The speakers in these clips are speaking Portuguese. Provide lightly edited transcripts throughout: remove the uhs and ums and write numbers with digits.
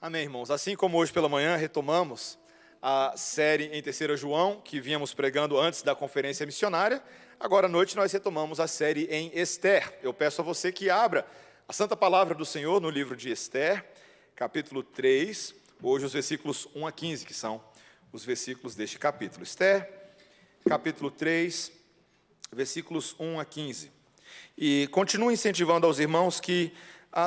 Amém, irmãos. Assim como hoje pela manhã retomamos a série em 3 João, que vínhamos pregando antes da conferência missionária, agora à noite nós retomamos a série em Esther. Eu peço a você que abra a Santa Palavra do Senhor no livro de Esther, capítulo 3, hoje os versículos 1 a 15, que são os versículos deste capítulo. Esther, capítulo 3, versículos 1 a 15. E continuo incentivando aos irmãos que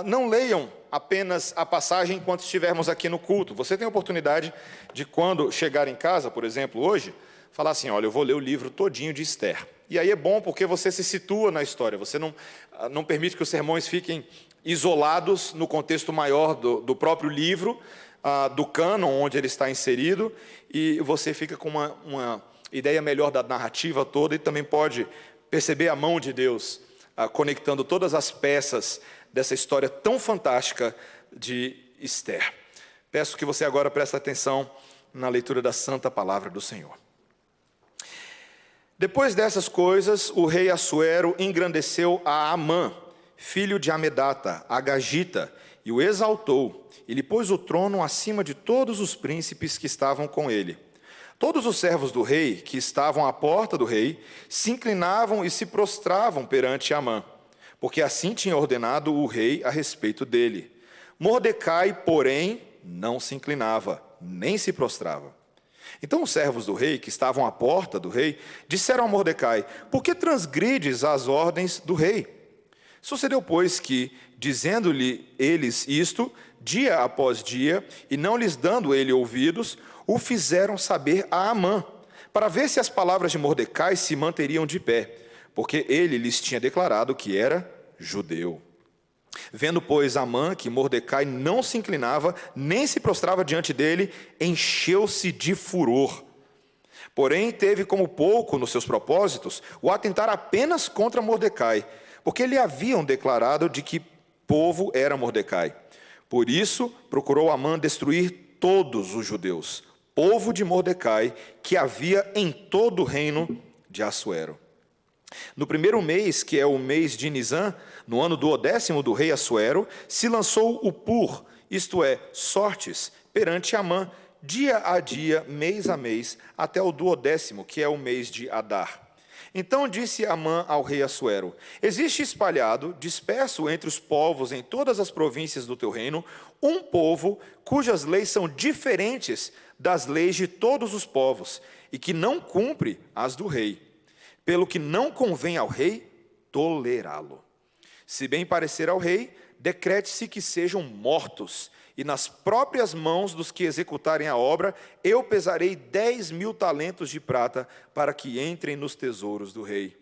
não leiam apenas a passagem enquanto estivermos aqui no culto. Você tem a oportunidade de, quando chegar em casa, por exemplo, hoje, falar assim: olha, eu vou ler o livro todinho de Esther. E aí é bom porque você se situa na história, você não permite que os sermões fiquem isolados no contexto maior do próprio livro, do cânon onde ele está inserido, e você fica com uma ideia melhor da narrativa toda e também pode perceber a mão de Deus conectando todas as peças dessa história tão fantástica de Esther. Peço que você agora preste atenção na leitura da Santa Palavra do Senhor. Depois dessas coisas, o rei Assuero engrandeceu a Amã, filho de Amedata, Agagita, e o exaltou, e lhe pôs o trono acima de todos os príncipes que estavam com ele. Todos os servos do rei, que estavam à porta do rei, se inclinavam e se prostravam perante Amã, porque assim tinha ordenado o rei a respeito dele. Mordecai, porém, não se inclinava, nem se prostrava. Então os servos do rei, que estavam à porta do rei, disseram a Mordecai: por que transgrides as ordens do rei? Sucedeu, pois, que, dizendo-lhe eles isto, dia após dia, e não lhes dando ele ouvidos, o fizeram saber a Amã, para ver se as palavras de Mordecai se manteriam de pé, porque ele lhes tinha declarado que era judeu. Vendo, pois, Amã que Mordecai não se inclinava, nem se prostrava diante dele, encheu-se de furor. Porém, teve como pouco nos seus propósitos o atentar apenas contra Mordecai, porque lhe haviam declarado de que povo era Mordecai. Por isso, procurou Amã destruir todos os judeus, povo de Mordecai, que havia em todo o reino de Assuero. No primeiro mês, que é o mês de Nisã, no ano do 10º do rei Assuero, se lançou o pur, isto é, sortes, perante Amã, dia a dia, mês a mês, até o 12º, que é o mês de Adar. Então disse Amã ao rei Assuero: existe espalhado, disperso entre os povos em todas as províncias do teu reino, um povo cujas leis são diferentes das leis de todos os povos, e que não cumpre as do rei. Pelo que não convém ao rei tolerá-lo. Se bem parecer ao rei, decrete-se que sejam mortos, e nas próprias mãos dos que executarem a obra, eu pesarei 10.000 talentos de prata, para que entrem nos tesouros do rei.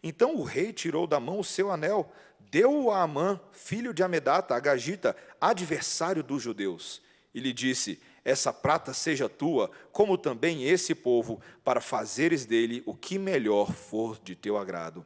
Então o rei tirou da mão o seu anel, deu-o a Amã, filho de Amedata, Agagita, adversário dos judeus, e lhe disse: essa prata seja tua, como também esse povo, para fazeres dele o que melhor for de teu agrado.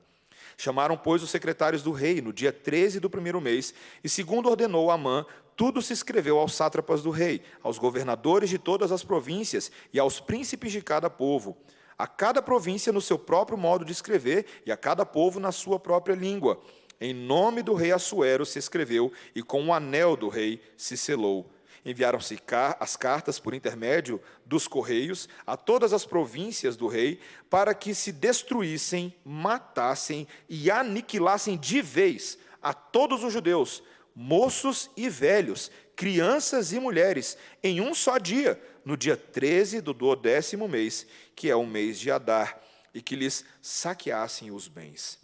Chamaram, pois, os secretários do rei no dia 13 do primeiro mês, e segundo ordenou Amã, tudo se escreveu aos sátrapas do rei, aos governadores de todas as províncias e aos príncipes de cada povo, a cada província no seu próprio modo de escrever e a cada povo na sua própria língua. Em nome do rei Assuero se escreveu, e com o anel do rei se selou. Enviaram-se as cartas por intermédio dos correios a todas as províncias do rei, para que se destruíssem, matassem e aniquilassem de vez a todos os judeus, moços e velhos, crianças e mulheres, em um só dia, no dia 13 do 12º mês, que é o mês de Adar, e que lhes saqueassem os bens.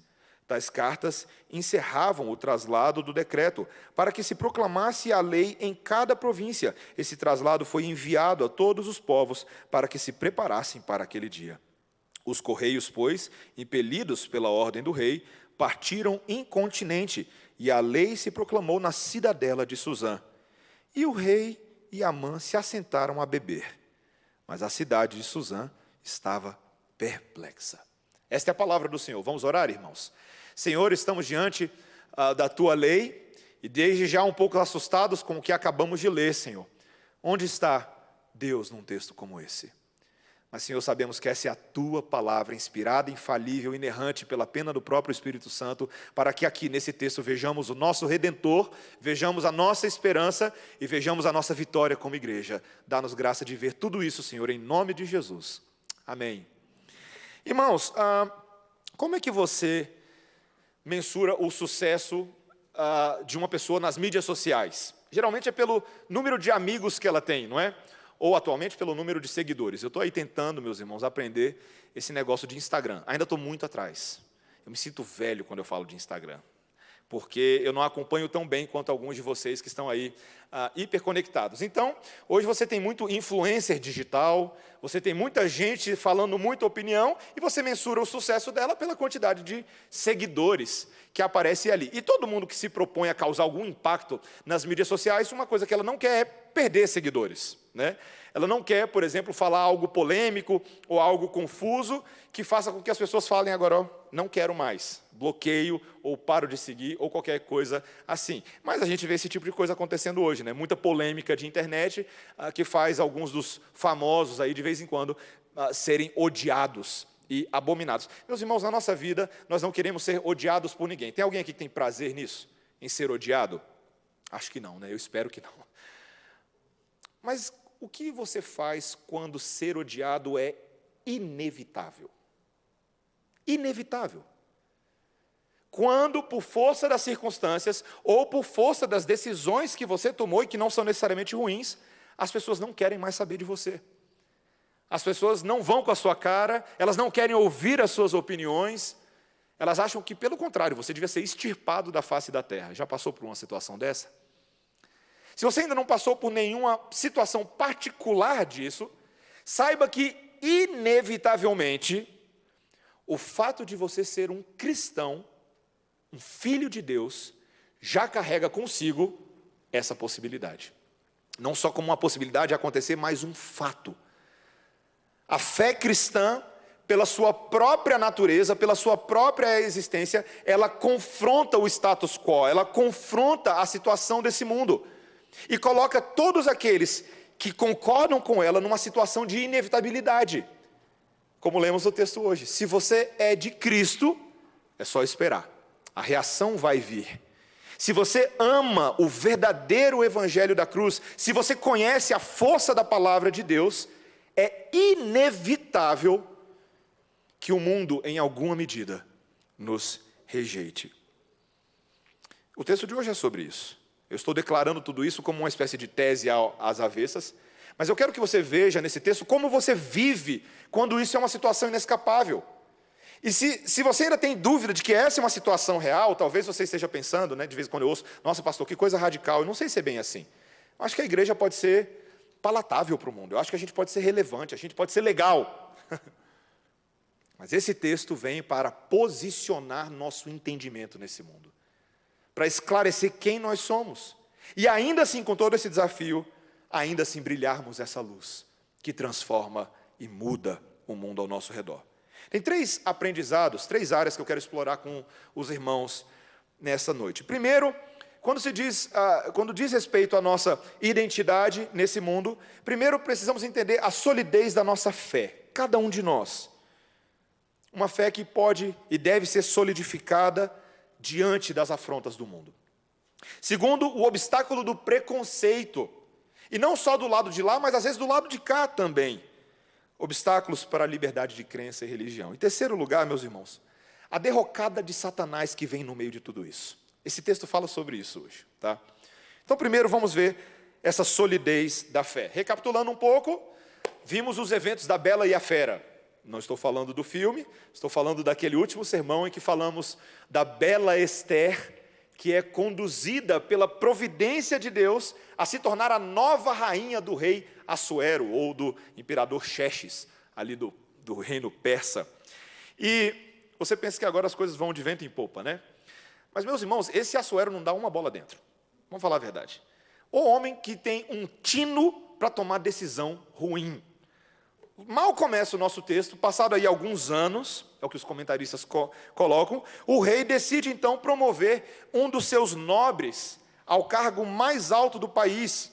Tais cartas encerravam o traslado do decreto, para que se proclamasse a lei em cada província. Esse traslado foi enviado a todos os povos, para que se preparassem para aquele dia. Os correios, pois, impelidos pela ordem do rei, partiram incontinenti, e a lei se proclamou na cidadela de Suzã. E o rei e Amã se assentaram a beber, mas a cidade de Suzã estava perplexa. Esta é a palavra do Senhor. Vamos orar, irmãos? Senhor, estamos diante da Tua lei, e desde já um pouco assustados com o que acabamos de ler, Senhor. Onde está Deus num texto como esse? Mas, Senhor, sabemos que essa é a Tua palavra, inspirada, infalível, inerrante pela pena do próprio Espírito Santo, para que aqui nesse texto vejamos o nosso Redentor, vejamos a nossa esperança e vejamos a nossa vitória como igreja. Dá-nos graça de ver tudo isso, Senhor, em nome de Jesus. Amém. Irmãos, como é que você mensura o sucesso de uma pessoa nas mídias sociais? Geralmente é pelo número de amigos que ela tem, não é? Ou atualmente pelo número de seguidores. Eu estou aí tentando, meus irmãos, aprender esse negócio de Instagram. Ainda estou muito atrás. Eu me sinto velho quando eu falo de Instagram, porque eu não acompanho tão bem quanto alguns de vocês que estão aí hiperconectados. Então, hoje você tem muito influencer digital, você tem muita gente falando muita opinião, e você mensura o sucesso dela pela quantidade de seguidores que aparece ali. E todo mundo que se propõe a causar algum impacto nas mídias sociais, uma coisa que ela não quer é perder seguidores, né? Ela não quer, por exemplo, falar algo polêmico ou algo confuso que faça com que as pessoas falem agora, ó, não quero mais, bloqueio ou paro de seguir ou qualquer coisa assim. Mas a gente vê esse tipo de coisa acontecendo hoje, né? Muita polêmica de internet que faz alguns dos famosos aí de vez em quando serem odiados e abominados. Meus irmãos, na nossa vida nós não queremos ser odiados por ninguém. Tem alguém aqui que tem prazer nisso? Em ser odiado? Acho que não, né? Eu espero que não. Mas o que você faz quando ser odiado é inevitável? Inevitável. Quando, por força das circunstâncias, ou por força das decisões que você tomou e que não são necessariamente ruins, as pessoas não querem mais saber de você. As pessoas não vão com a sua cara, elas não querem ouvir as suas opiniões, elas acham que, pelo contrário, você devia ser extirpado da face da terra. Já passou por uma situação dessa? Se você ainda não passou por nenhuma situação particular disso, saiba que, inevitavelmente, o fato de você ser um cristão, um filho de Deus, já carrega consigo essa possibilidade. Não só como uma possibilidade de acontecer, mas um fato. A fé cristã, pela sua própria natureza, pela sua própria existência, ela confronta o status quo, ela confronta a situação desse mundo e coloca todos aqueles que concordam com ela numa situação de inevitabilidade. Como lemos no texto hoje, se você é de Cristo, é só esperar. A reação vai vir. Se você ama o verdadeiro evangelho da cruz, se você conhece a força da palavra de Deus, é inevitável que o mundo, em alguma medida, nos rejeite. O texto de hoje é sobre isso. Eu estou declarando tudo isso como uma espécie de tese às avessas, mas eu quero que você veja nesse texto como você vive quando isso é uma situação inescapável. E se você ainda tem dúvida de que essa é uma situação real, talvez você esteja pensando, né, de vez em quando eu ouço, nossa, pastor, que coisa radical. Eu não sei se é bem assim. Eu acho que a igreja pode ser palatável para o mundo. Eu acho que a gente pode ser relevante, a gente pode ser legal. Mas esse texto vem para posicionar nosso entendimento nesse mundo, para esclarecer quem nós somos. E ainda assim, com todo esse desafio, ainda assim brilharmos essa luz que transforma e muda o mundo ao nosso redor. Tem 3 aprendizados, 3 áreas que eu quero explorar com os irmãos nessa noite. Primeiro, quando diz respeito à nossa identidade nesse mundo, primeiro precisamos entender a solidez da nossa fé, cada um de nós. Uma fé que pode e deve ser solidificada diante das afrontas do mundo. Segundo, o obstáculo do preconceito. E não só do lado de lá, mas às vezes do lado de cá também. Obstáculos para a liberdade de crença e religião. Em terceiro lugar, meus irmãos, a derrocada de Satanás que vem no meio de tudo isso. Esse texto fala sobre isso hoje, tá? Então, primeiro vamos ver essa solidez da fé. Recapitulando um pouco, vimos os eventos da Bela e a Fera. Não estou falando do filme, estou falando daquele último sermão em que falamos da Bela Esther, que é conduzida pela providência de Deus a se tornar a nova rainha do rei Assuero, ou do imperador Xerxes, ali do reino persa. E você pensa que agora as coisas vão de vento em popa, né? Mas, meus irmãos, esse Assuero não dá uma bola dentro. Vamos falar a verdade. O homem que tem um tino para tomar decisão ruim. Mal começa o nosso texto, passado aí alguns anos, é o que os comentaristas colocam, o rei decide então promover um dos seus nobres ao cargo mais alto do país.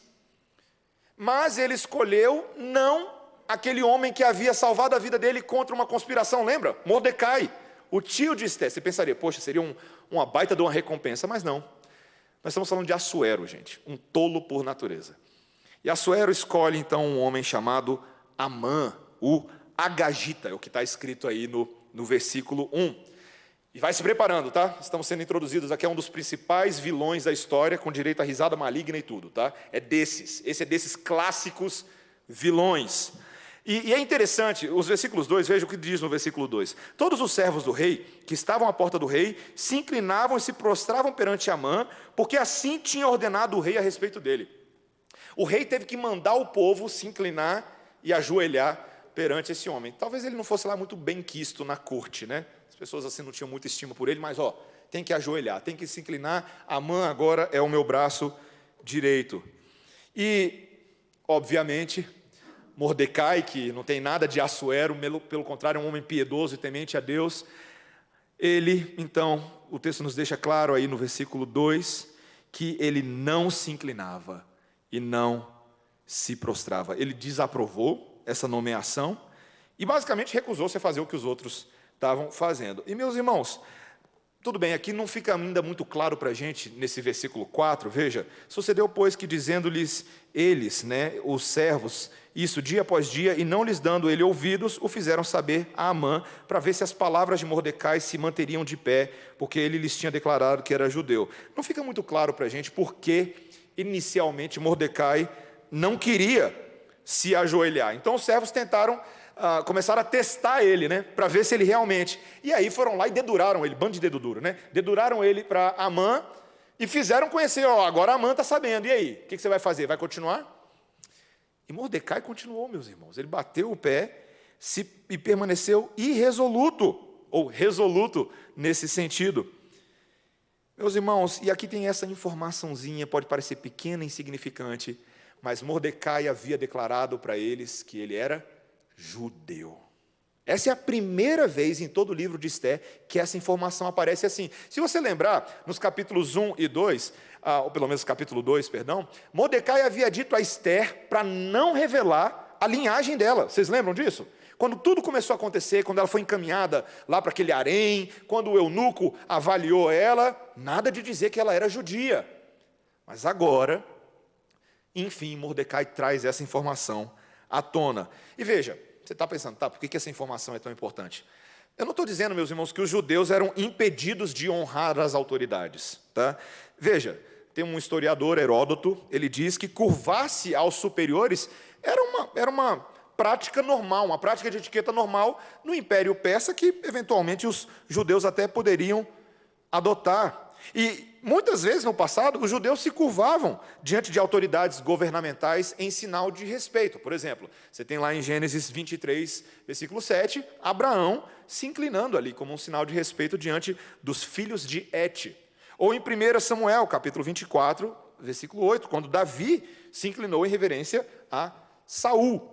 Mas ele escolheu não aquele homem que havia salvado a vida dele contra uma conspiração, lembra? Mordecai, o tio de Esté. Você pensaria, poxa, seria uma baita de uma recompensa, mas não. Nós estamos falando de Assuero, gente, um tolo por natureza. E Assuero escolhe, então, um homem chamado Amã, o Agagita, é o que está escrito aí no versículo 1. E vai se preparando, tá? Estamos sendo introduzidos aqui a um dos principais vilões da história, com direito à risada maligna e tudo, tá? Esse é desses clássicos vilões. E é interessante, os versículos 2, veja o que diz no versículo 2. Todos os servos do rei, que estavam à porta do rei, se inclinavam e se prostravam perante Amã, porque assim tinha ordenado o rei a respeito dele. O rei teve que mandar o povo se inclinar e ajoelhar perante esse homem. Talvez ele não fosse lá muito bem quisto na corte, né? As pessoas assim não tinham muita estima por ele, mas tem que ajoelhar, tem que se inclinar. Amã agora é o meu braço direito. E, obviamente, Mordecai, que não tem nada de Assuero, pelo contrário, é um homem piedoso e temente a Deus. Ele, então, o texto nos deixa claro aí no versículo 2, que ele não se inclinava e não se prostrava. Ele desaprovou essa nomeação e basicamente recusou-se a fazer o que os outros estavam fazendo. E, meus irmãos, tudo bem, aqui não fica ainda muito claro para a gente, nesse versículo 4, veja, sucedeu, pois, que dizendo-lhes eles, né, os servos, isso dia após dia, e não lhes dando ele ouvidos, o fizeram saber a Amã, para ver se as palavras de Mordecai se manteriam de pé, porque ele lhes tinha declarado que era judeu. Não fica muito claro para a gente por que, inicialmente, Mordecai não queria se ajoelhar. Então, os servos começaram a testar ele, né, para ver se ele realmente... E aí foram lá e deduraram ele, bando de dedo duro, né? Deduraram ele para Amã e fizeram conhecer, agora Amã está sabendo, e aí? O que você vai fazer? Vai continuar? E Mordecai continuou, meus irmãos. Ele bateu o pé e permaneceu irresoluto, ou resoluto nesse sentido. Meus irmãos, e aqui tem essa informaçãozinha, pode parecer pequena e insignificante, mas Mordecai havia declarado para eles que ele era judeu. Essa é a primeira vez em todo o livro de Esté que essa informação aparece assim. Se você lembrar, nos capítulos 1 e 2, ou pelo menos capítulo 2, perdão, Mordecai havia dito a Esther para não revelar a linhagem dela. Vocês lembram disso? Quando tudo começou a acontecer, quando ela foi encaminhada lá para aquele harém, quando o eunuco avaliou ela, nada de dizer que ela era judia. Mas agora, enfim, Mordecai traz essa informação à tona. E veja, você está pensando, por que essa informação é tão importante? Eu não estou dizendo, meus irmãos, que os judeus eram impedidos de honrar as autoridades. Tá? Veja, tem um historiador, Heródoto, ele diz que curvar-se aos superiores era uma prática normal, uma prática de etiqueta normal no Império Persa, que eventualmente os judeus até poderiam adotar. E muitas vezes no passado, os judeus se curvavam diante de autoridades governamentais em sinal de respeito. Por exemplo, você tem lá em Gênesis 23, versículo 7, Abraão se inclinando ali como um sinal de respeito diante dos filhos de Et. Ou em 1 Samuel, capítulo 24, versículo 8, quando Davi se inclinou em reverência a Saul.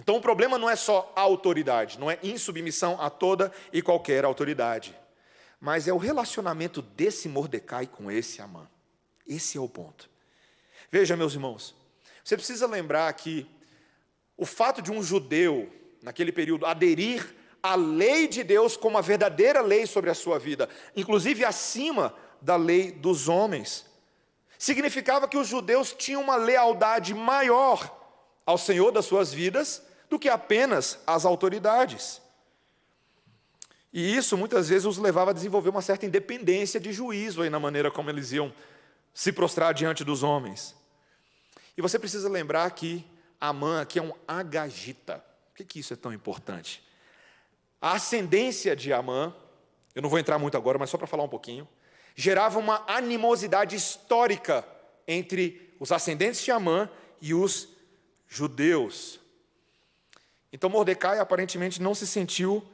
Então o problema não é só a autoridade, não é insubmissão a toda e qualquer autoridade. Mas é o relacionamento desse Mordecai com esse Amã. Esse é o ponto. Veja, meus irmãos, você precisa lembrar que o fato de um judeu, naquele período, aderir à lei de Deus como a verdadeira lei sobre a sua vida, inclusive acima da lei dos homens, significava que os judeus tinham uma lealdade maior ao Senhor das suas vidas do que apenas às autoridades. E isso, muitas vezes, os levava a desenvolver uma certa independência de juízo aí na maneira como eles iam se prostrar diante dos homens. E você precisa lembrar que Amã aqui é um agagita. Por que isso é tão importante? A ascendência de Amã, eu não vou entrar muito agora, mas só para falar um pouquinho, gerava uma animosidade histórica entre os ascendentes de Amã e os judeus. Então Mordecai aparentemente não se sentiu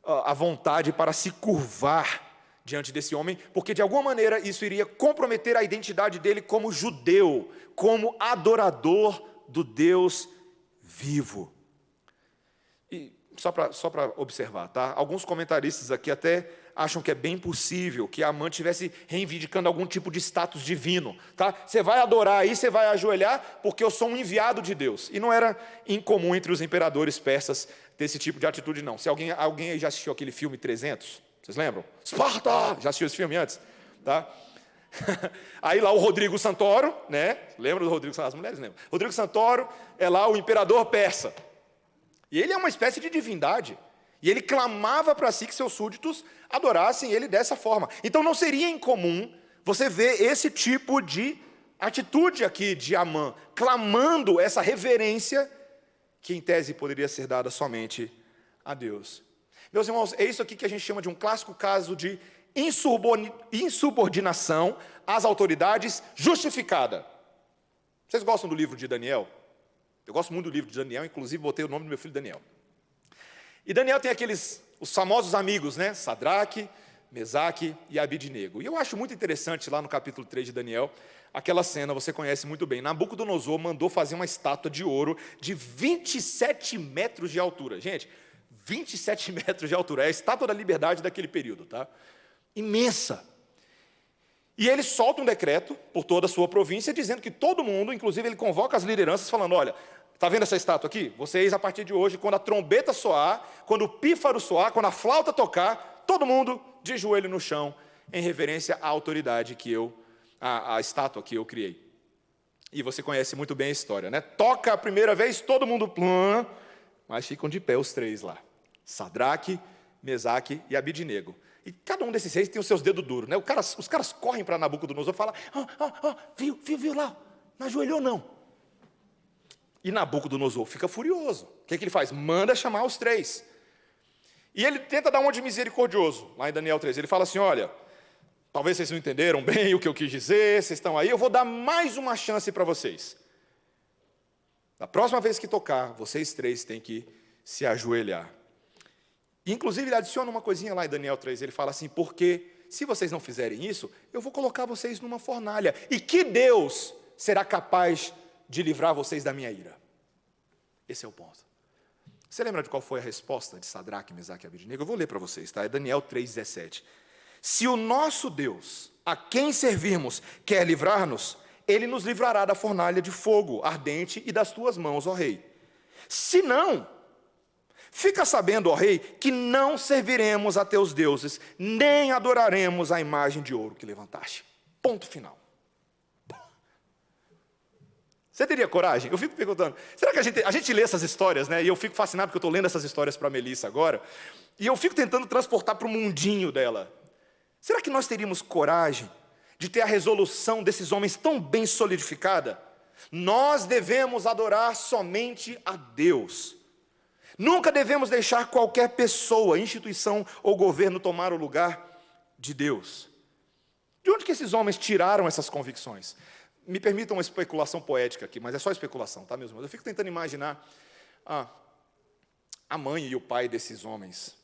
à vontade para se curvar diante desse homem, porque de alguma maneira isso iria comprometer a identidade dele como judeu, como adorador do Deus vivo. E só para observar, tá? Alguns comentaristas aqui até acham que é bem possível que Amã estivesse reivindicando algum tipo de status divino. Tá? Você vai adorar aí, você vai ajoelhar, porque eu sou um enviado de Deus. E não era incomum entre os imperadores persas ter esse tipo de atitude, não. Se alguém aí já assistiu aquele filme 300, vocês lembram? Esparta! Já assistiu esse filme antes? Tá? Aí lá o Rodrigo Santoro, né? Lembra do Rodrigo Santoro? As mulheres lembram. Rodrigo Santoro é lá o imperador persa. E ele é uma espécie de divindade. E ele clamava para si que seus súditos adorassem ele dessa forma. Então não seria incomum você ver esse tipo de atitude aqui de Amã, clamando essa reverência que em tese poderia ser dada somente a Deus. Meus irmãos, é isso aqui que a gente chama de um clássico caso de insubordinação às autoridades justificada. Vocês gostam do livro de Daniel? Eu gosto muito do livro de Daniel, inclusive botei o nome do meu filho Daniel. E Daniel tem os famosos amigos, né? Sadraque, Mesaque e Abidnego. E eu acho muito interessante lá no capítulo 3 de Daniel, aquela cena, você conhece muito bem. Nabucodonosor mandou fazer uma estátua de ouro de 27 metros de altura. Gente, 27 metros de altura, é a estátua da liberdade daquele período, tá? Imensa. E ele solta um decreto por toda a sua província, dizendo que todo mundo, inclusive ele convoca as lideranças, falando, olha, está vendo essa estátua aqui? Vocês, a partir de hoje, quando a trombeta soar, quando o pífaro soar, quando a flauta tocar, todo mundo de joelho no chão, em reverência à autoridade que a estátua que eu criei. E você conhece muito bem a história, né? Toca a primeira vez, todo mundo plum, mas ficam de pé os três lá. Sadraque, Mesaque e Abidnego. E cada um desses reis tem os seus dedos duros, né? Os caras correm para Nabucodonosor e falam, viu lá, não ajoelhou não. E Nabucodonosor fica furioso. O que ele faz? Manda chamar os três. E ele tenta dar uma de misericordioso, lá em Daniel 3. Ele fala assim, olha, talvez vocês não entenderam bem o que eu quis dizer, vocês estão aí, eu vou dar mais uma chance para vocês. Da próxima vez que tocar, vocês três têm que se ajoelhar. E, inclusive, ele adiciona uma coisinha lá em Daniel 3, ele fala assim, porque se vocês não fizerem isso, eu vou colocar vocês numa fornalha, e que Deus será capaz de livrar vocês da minha ira? Esse é o ponto. Você lembra de qual foi a resposta de Sadraque, Mesaque e Abidnego? Eu vou ler para vocês, tá? É Daniel 3,17. Se o nosso Deus, a quem servirmos, quer livrar-nos, ele nos livrará da fornalha de fogo ardente e das tuas mãos, ó rei. Se não, fica sabendo, ó rei, que não serviremos a teus deuses, nem adoraremos a imagem de ouro que levantaste. Ponto final. Você teria coragem? Eu fico perguntando, será que a gente lê essas histórias, né? E eu fico fascinado porque eu estou lendo essas histórias para a Melissa agora, e eu fico tentando transportar para o mundinho dela. Será que nós teríamos coragem de ter a resolução desses homens tão bem solidificada? Nós devemos adorar somente a Deus. Nunca devemos deixar qualquer pessoa, instituição ou governo tomar o lugar de Deus. De onde que esses homens tiraram essas convicções? Me permitam uma especulação poética aqui, mas é só especulação, tá, meus irmãos? Eu fico tentando imaginar a mãe e o pai desses homens,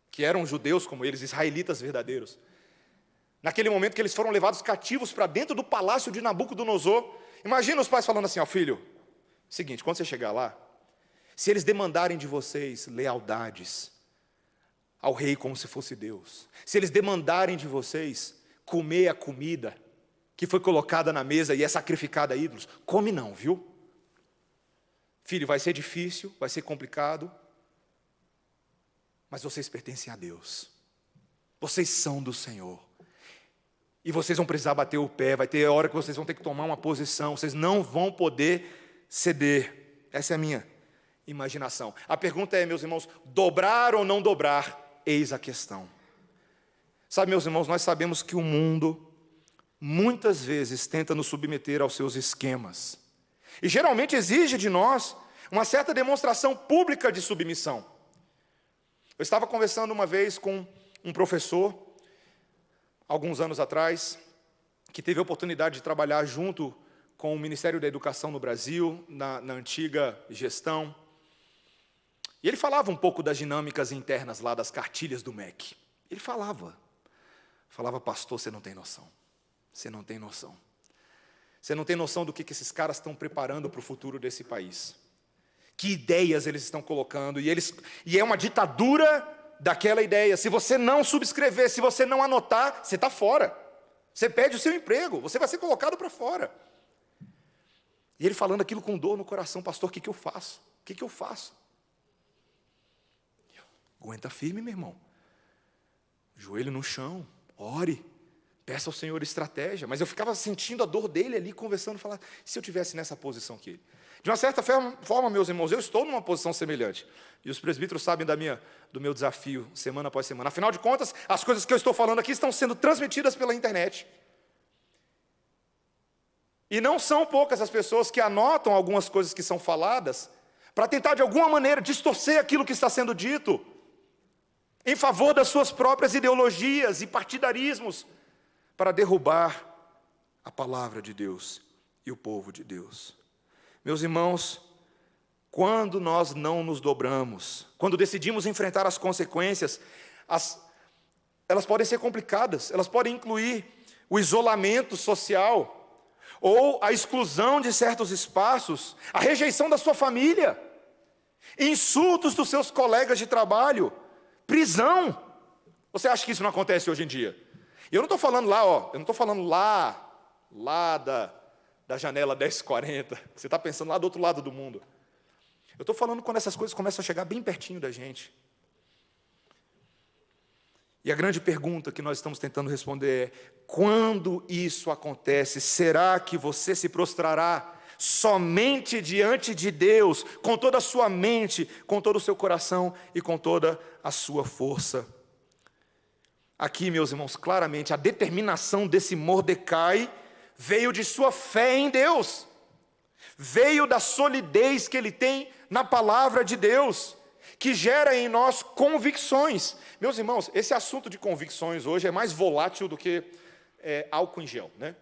que eram judeus como eles, israelitas verdadeiros. Naquele momento que eles foram levados cativos para dentro do palácio de Nabucodonosor. Imagina os pais falando assim, ó, filho, seguinte, quando você chegar lá, se eles demandarem de vocês lealdades ao rei como se fosse Deus, se eles demandarem de vocês comer a comida que foi colocada na mesa e é sacrificada a ídolos, come não, viu? Filho, vai ser difícil, vai ser complicado, mas vocês pertencem a Deus. Vocês são do Senhor. E vocês vão precisar bater o pé, vai ter hora que vocês vão ter que tomar uma posição, vocês não vão poder ceder. Essa é a minha imaginação. A pergunta é, meus irmãos, dobrar ou não dobrar? Eis a questão. Sabe, meus irmãos, nós sabemos que o mundo muitas vezes tenta nos submeter aos seus esquemas. E geralmente exige de nós uma certa demonstração pública de submissão. Eu estava conversando uma vez com um professor, alguns anos atrás, que teve a oportunidade de trabalhar junto com o Ministério da Educação no Brasil, na antiga gestão. E ele falava um pouco das dinâmicas internas lá, das cartilhas do MEC. Ele falava, pastor, você não tem noção. Você não tem noção. Você não tem noção do que esses caras estão preparando para o futuro desse país. Que ideias eles estão colocando. E é uma ditadura daquela ideia, se você não subscrever, se você não anotar, você está fora. Você perde o seu emprego, você vai ser colocado para fora. E ele falando aquilo com dor no coração, pastor, o que eu faço? O que eu faço? Aguenta firme, meu irmão. Joelho no chão, ore, peça ao Senhor estratégia. Mas eu ficava sentindo a dor dele ali, conversando, falando, se eu tivesse nessa posição aqui? De uma certa forma, meus irmãos, eu estou numa posição semelhante. E os presbíteros sabem do meu desafio, semana após semana. Afinal de contas, as coisas que eu estou falando aqui estão sendo transmitidas pela internet. E não são poucas as pessoas que anotam algumas coisas que são faladas, para tentar, de alguma maneira, distorcer aquilo que está sendo dito, em favor das suas próprias ideologias e partidarismos, para derrubar a palavra de Deus e o povo de Deus. Meus irmãos, quando nós não nos dobramos, quando decidimos enfrentar as consequências, elas podem ser complicadas, elas podem incluir o isolamento social, ou a exclusão de certos espaços, a rejeição da sua família, insultos dos seus colegas de trabalho, prisão. Você acha que isso não acontece hoje em dia? E eu não estou falando lá, eu não estou falando lá da janela 1040, você está pensando lá do outro lado do mundo. Eu estou falando quando essas coisas começam a chegar bem pertinho da gente. E a grande pergunta que nós estamos tentando responder é, quando isso acontece, será que você se prostrará somente diante de Deus, com toda a sua mente, com todo o seu coração e com toda a sua força? Aqui, meus irmãos, claramente, a determinação desse Mordecai veio de sua fé em Deus, veio da solidez que ele tem na palavra de Deus, que gera em nós convicções. Meus irmãos, esse assunto de convicções hoje é mais volátil do que álcool em gel, né?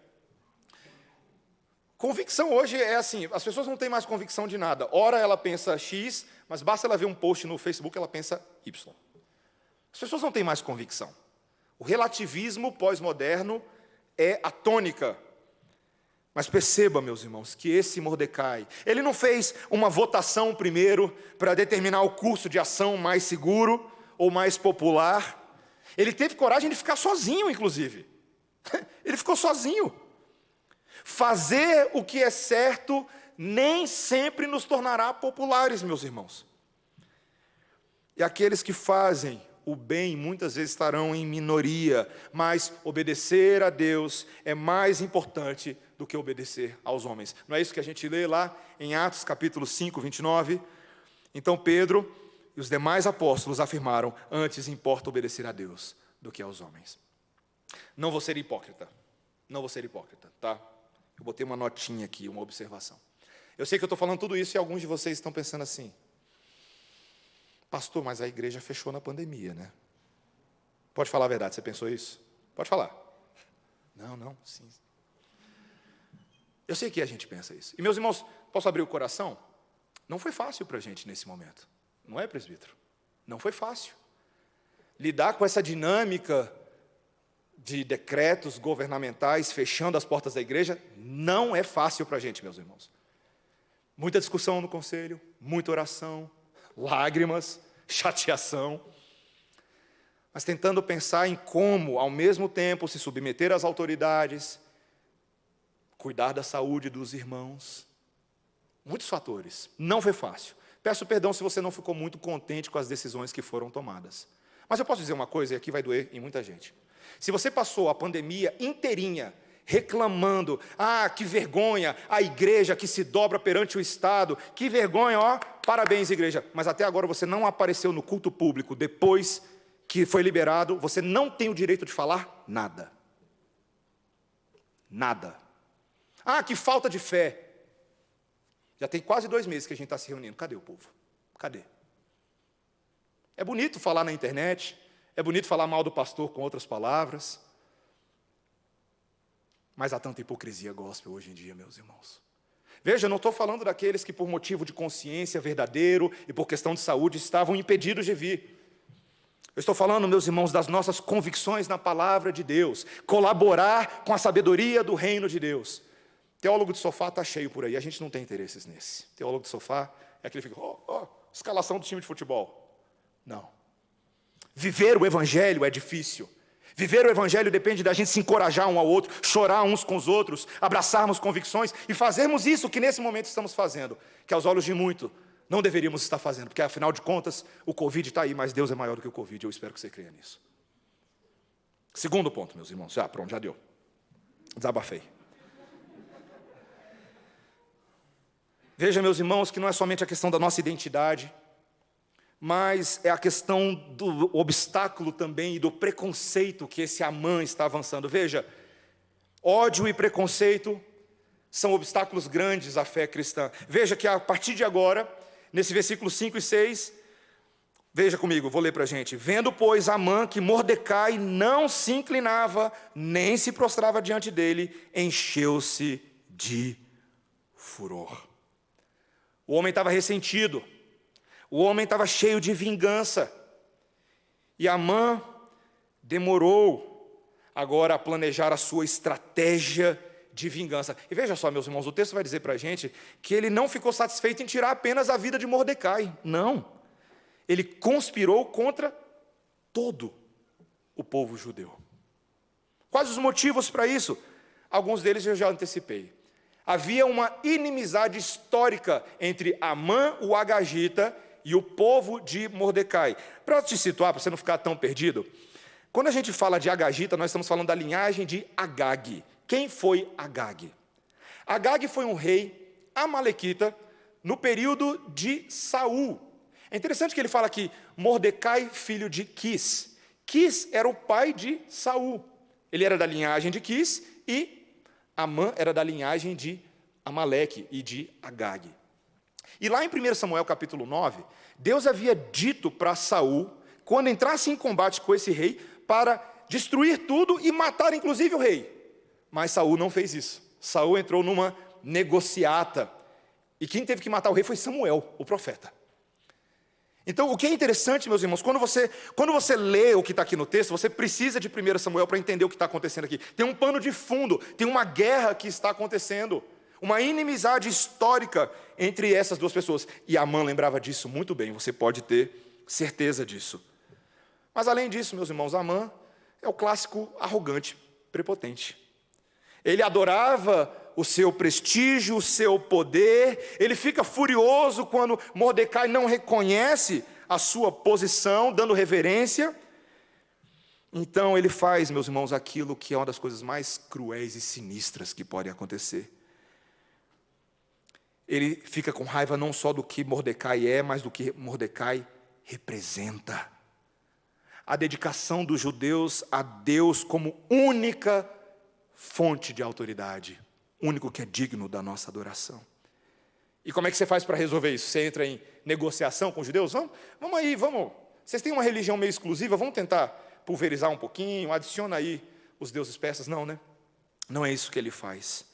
Convicção hoje é assim, as pessoas não têm mais convicção de nada. Ora ela pensa X, mas basta ela ver um post no Facebook, ela pensa Y. As pessoas não têm mais convicção. O relativismo pós-moderno é a tônica. Mas perceba, meus irmãos, que esse Mordecai, ele não fez uma votação primeiro para determinar o curso de ação mais seguro ou mais popular. Ele teve coragem de ficar sozinho, inclusive. Ele ficou sozinho. Fazer o que é certo nem sempre nos tornará populares, meus irmãos. E aqueles que fazem o bem muitas vezes estarão em minoria, mas obedecer a Deus é mais importante do que obedecer aos homens. Não é isso que a gente lê lá em Atos capítulo 5, 29? Então Pedro e os demais apóstolos afirmaram, antes importa obedecer a Deus do que aos homens. Não vou ser hipócrita, tá? Eu botei uma notinha aqui, uma observação. Eu sei que eu estou falando tudo isso e alguns de vocês estão pensando assim, pastor, mas a igreja fechou na pandemia, né? Pode falar a verdade, você pensou isso? Pode falar. Não, sim. Eu sei que a gente pensa isso. E, meus irmãos, posso abrir o coração? Não foi fácil para a gente nesse momento. Não é, presbítero? Não foi fácil. Lidar com essa dinâmica de decretos governamentais fechando as portas da igreja não é fácil para a gente, meus irmãos. Muita discussão no conselho, muita oração, lágrimas, chateação, mas tentando pensar em como, ao mesmo tempo, se submeter às autoridades, cuidar da saúde dos irmãos. Muitos fatores. Não foi fácil. Peço perdão se você não ficou muito contente com as decisões que foram tomadas. Mas eu posso dizer uma coisa, e aqui vai doer em muita gente. Se você passou a pandemia inteirinha reclamando, que vergonha, a igreja que se dobra perante o Estado, que vergonha, parabéns, igreja. Mas até agora você não apareceu no culto público, depois que foi liberado, você não tem o direito de falar nada. Nada. Que falta de fé. Já tem quase 2 meses que a gente está se reunindo. Cadê o povo? Cadê? É bonito falar na internet, é bonito falar mal do pastor com outras palavras, mas há tanta hipocrisia gospel hoje em dia, meus irmãos. Veja, eu não estou falando daqueles que por motivo de consciência verdadeiro e por questão de saúde estavam impedidos de vir. Eu estou falando, meus irmãos, das nossas convicções na palavra de Deus, colaborar com a sabedoria do reino de Deus. Teólogo de sofá está cheio por aí, a gente não tem interesses nesse. Teólogo de sofá é aquele que fica, escalação do time de futebol. Não. Viver o evangelho é difícil. Viver o evangelho depende da gente se encorajar um ao outro, chorar uns com os outros, abraçarmos convicções e fazermos isso que nesse momento estamos fazendo, que aos olhos de muito não deveríamos estar fazendo, porque afinal de contas o Covid está aí, mas Deus é maior do que o Covid, eu espero que você creia nisso. Segundo ponto, meus irmãos, pronto, já deu. Desabafei. Veja, meus irmãos, que não é somente a questão da nossa identidade, mas é a questão do obstáculo também e do preconceito que esse Amã está avançando. Veja, ódio e preconceito são obstáculos grandes à fé cristã. Veja que a partir de agora, nesse versículo 5 e 6, veja comigo, vou ler para a gente. Vendo, pois, Amã que Mordecai não se inclinava, nem se prostrava diante dele, encheu-se de furor. O homem estava ressentido. O homem estava cheio de vingança. E Amã demorou agora a planejar a sua estratégia de vingança. E veja só, meus irmãos, o texto vai dizer para a gente que ele não ficou satisfeito em tirar apenas a vida de Mordecai. Não. Ele conspirou contra todo o povo judeu. Quais os motivos para isso? Alguns deles eu já antecipei. Havia uma inimizade histórica entre Amã, o agagita, e o povo de Mordecai. Para te situar, para você não ficar tão perdido, quando a gente fala de agagita, nós estamos falando da linhagem de Agag. Quem foi Agag? Agag foi um rei amalequita no período de Saul. É interessante que ele fala aqui, Mordecai, filho de Quis. Quis era o pai de Saul. Ele era da linhagem de Quis e Amã era da linhagem de Amaleque e de Agag. E lá em 1 Samuel capítulo 9, Deus havia dito para Saul, quando entrasse em combate com esse rei, para destruir tudo e matar inclusive o rei. Mas Saul não fez isso. Saul entrou numa negociata. E quem teve que matar o rei foi Samuel, o profeta. Então, o que é interessante, meus irmãos, quando você lê o que está aqui no texto, você precisa de 1 Samuel para entender o que está acontecendo aqui. Tem um pano de fundo, tem uma guerra que está acontecendo, uma inimizade histórica entre essas duas pessoas. E Amã lembrava disso muito bem, você pode ter certeza disso. Mas além disso, meus irmãos, Amã é o clássico arrogante, prepotente. Ele adorava o seu prestígio, o seu poder, ele fica furioso quando Mordecai não reconhece a sua posição, dando reverência. Então ele faz, meus irmãos, aquilo que é uma das coisas mais cruéis e sinistras que podem acontecer. Ele fica com raiva não só do que Mordecai é, mas do que Mordecai representa. A dedicação dos judeus a Deus como única fonte de autoridade, único que é digno da nossa adoração. E como é que você faz para resolver isso? Você entra em negociação com os judeus? Vamos aí, vamos. Vocês têm uma religião meio exclusiva, vamos tentar pulverizar um pouquinho, adiciona aí os deuses persas. Não, né? Não é isso que ele faz.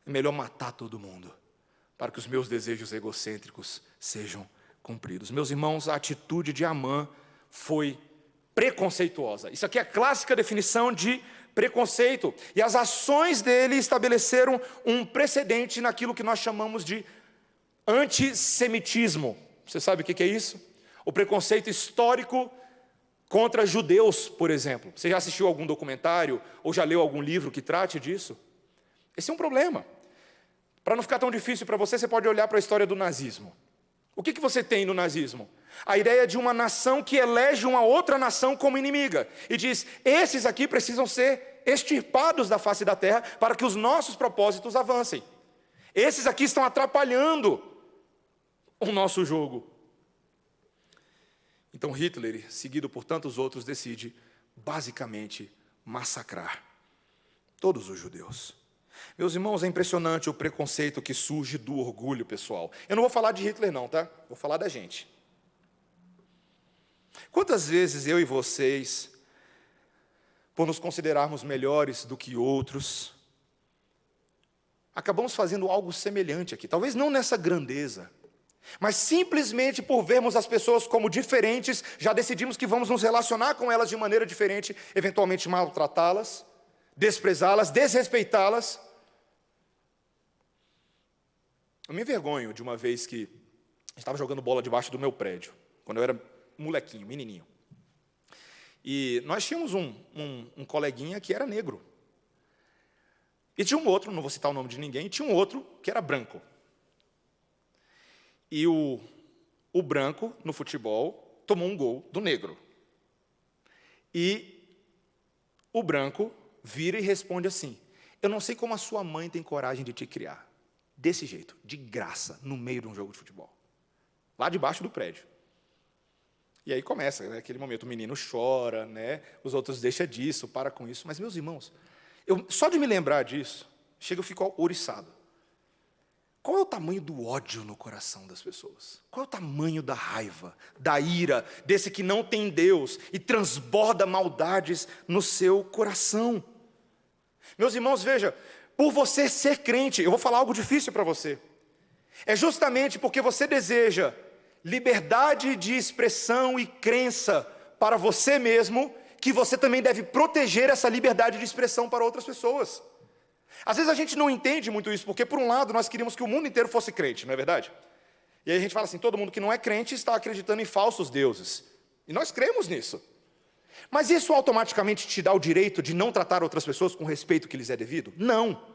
É melhor matar todo mundo, para que os meus desejos egocêntricos sejam cumpridos. Meus irmãos, a atitude de Amã foi preconceituosa. Isso aqui é a clássica definição de preconceito. E as ações dele estabeleceram um precedente naquilo que nós chamamos de antissemitismo. Você sabe o que é isso? O preconceito histórico contra judeus, por exemplo. Você já assistiu algum documentário ou já leu algum livro que trate disso? Esse é um problema. Para não ficar tão difícil para você, você pode olhar para a história do nazismo. O que você tem no nazismo? A ideia de uma nação que elege uma outra nação como inimiga. E diz, esses aqui precisam ser extirpados da face da terra para que os nossos propósitos avancem. Esses aqui estão atrapalhando o nosso jogo. Então Hitler, seguido por tantos outros, decide basicamente massacrar todos os judeus. Meus irmãos, é impressionante o preconceito que surge do orgulho pessoal. Eu não vou falar de Hitler não, tá? Vou falar da gente. Quantas vezes eu e vocês, por nos considerarmos melhores do que outros, acabamos fazendo algo semelhante aqui, talvez não nessa grandeza, mas simplesmente por vermos as pessoas como diferentes, já decidimos que vamos nos relacionar com elas de maneira diferente, eventualmente maltratá-las, desprezá-las, desrespeitá-las. Eu me envergonho de uma vez que estava jogando bola debaixo do meu prédio, quando eu era molequinho, menininho. E nós tínhamos um coleguinha que era negro. E tinha um outro, não vou citar o nome de ninguém, tinha um outro que era branco. E o branco, no futebol, tomou um gol do negro. E o branco vira e responde assim: eu não sei como a sua mãe tem coragem de te criar. Desse jeito, de graça, no meio de um jogo de futebol. Lá debaixo do prédio. E aí começa, né, aquele momento, o menino chora, né, os outros deixam disso, para com isso. Mas, meus irmãos, só de me lembrar disso, eu fico ouriçado. Qual é o tamanho do ódio no coração das pessoas? Qual é o tamanho da raiva, da ira, desse que não tem Deus e transborda maldades no seu coração? Meus irmãos, veja, por você ser crente, eu vou falar algo difícil para você. É justamente porque você deseja liberdade de expressão e crença para você mesmo, que você também deve proteger essa liberdade de expressão para outras pessoas. Às vezes a gente não entende muito isso, porque por um lado nós queríamos que o mundo inteiro fosse crente, não é verdade? E aí a gente fala assim, todo mundo que não é crente está acreditando em falsos deuses. E nós cremos nisso. Mas isso automaticamente te dá o direito de não tratar outras pessoas com o respeito que lhes é devido? Não.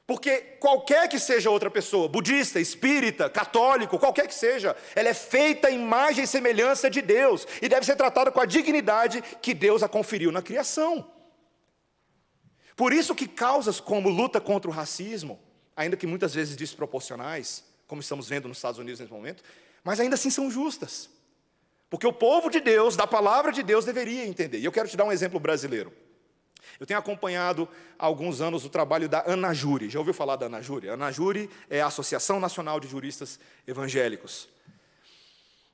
Porque qualquer que seja outra pessoa, budista, espírita, católico, qualquer que seja, ela é feita à imagem e semelhança de Deus e deve ser tratada com a dignidade que Deus a conferiu na criação. Por isso que causas como luta contra o racismo, ainda que muitas vezes desproporcionais, como estamos vendo nos Estados Unidos nesse momento, mas ainda assim são justas. Porque o povo de Deus, da palavra de Deus, deveria entender. E eu quero te dar um exemplo brasileiro. Eu tenho acompanhado há alguns anos o trabalho da ANAJURE. Já ouviu falar da ANAJURE? A ANAJURE é a Associação Nacional de Juristas Evangélicos.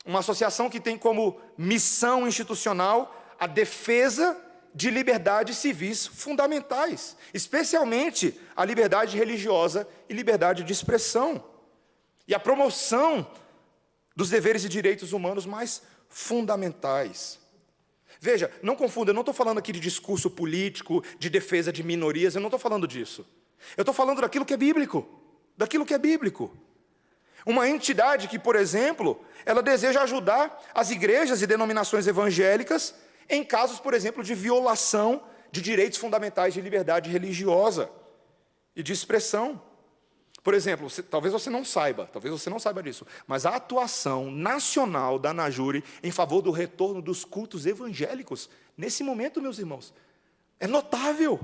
Uma associação que tem como missão institucional a defesa de liberdades civis fundamentais, especialmente a liberdade religiosa e liberdade de expressão, e a promoção dos deveres e direitos humanos mais fundamentais. Veja, não confunda, eu não estou falando aqui de discurso político, de defesa de minorias, eu não estou falando disso. Eu estou falando daquilo que é bíblico, Uma entidade que, por exemplo, ela deseja ajudar as igrejas e denominações evangélicas em casos, por exemplo, de violação de direitos fundamentais de liberdade religiosa e de expressão. Por exemplo, talvez você não saiba disso, mas a atuação nacional da ANAJURE em favor do retorno dos cultos evangélicos, nesse momento, meus irmãos, é notável.